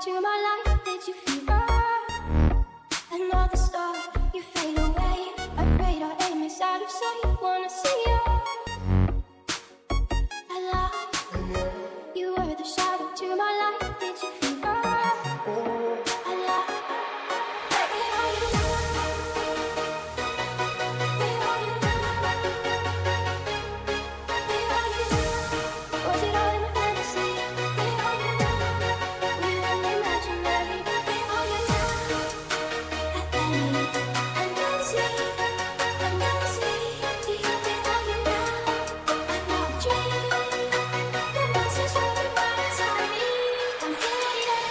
to my life. Did you feel another star? You fade away. Afraid our aim is out of sight. Wanna see you alive. You were the shadow to my light. Did you feel alive? Where are you now? Where are you now? Where are you now? Was it all in a fantasy? Where are you now? We only imaginary. Where are you now? At Venice and dancing, and dancing. Where are you now? Another dream. The monsters rolling right inside me. I'm fading,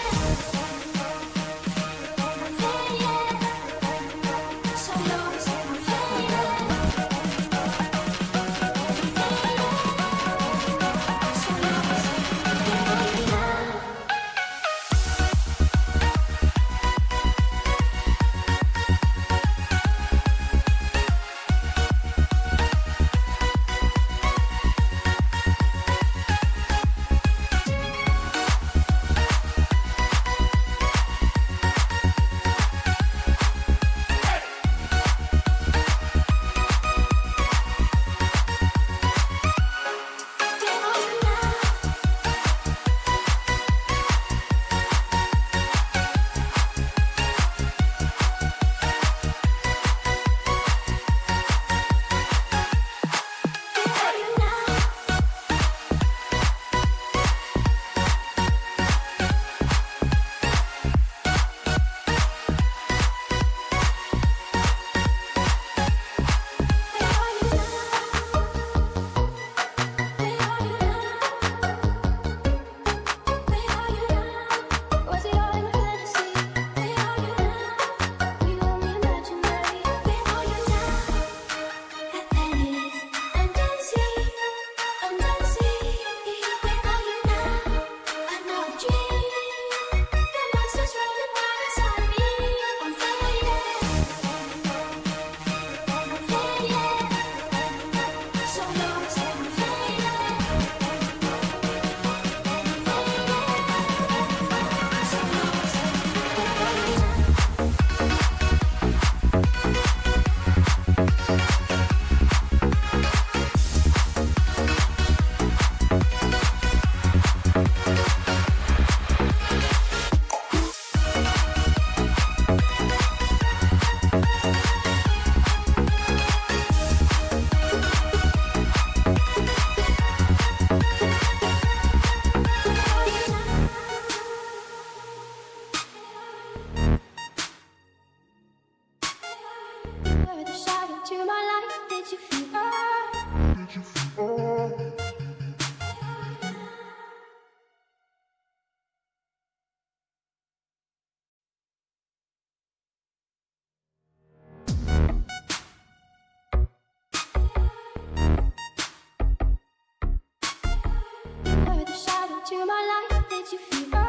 so lost. I'm fading, so lost. Where are you now? You were the shadow to my light. Did you feel You were the shadow to my light. Did you feel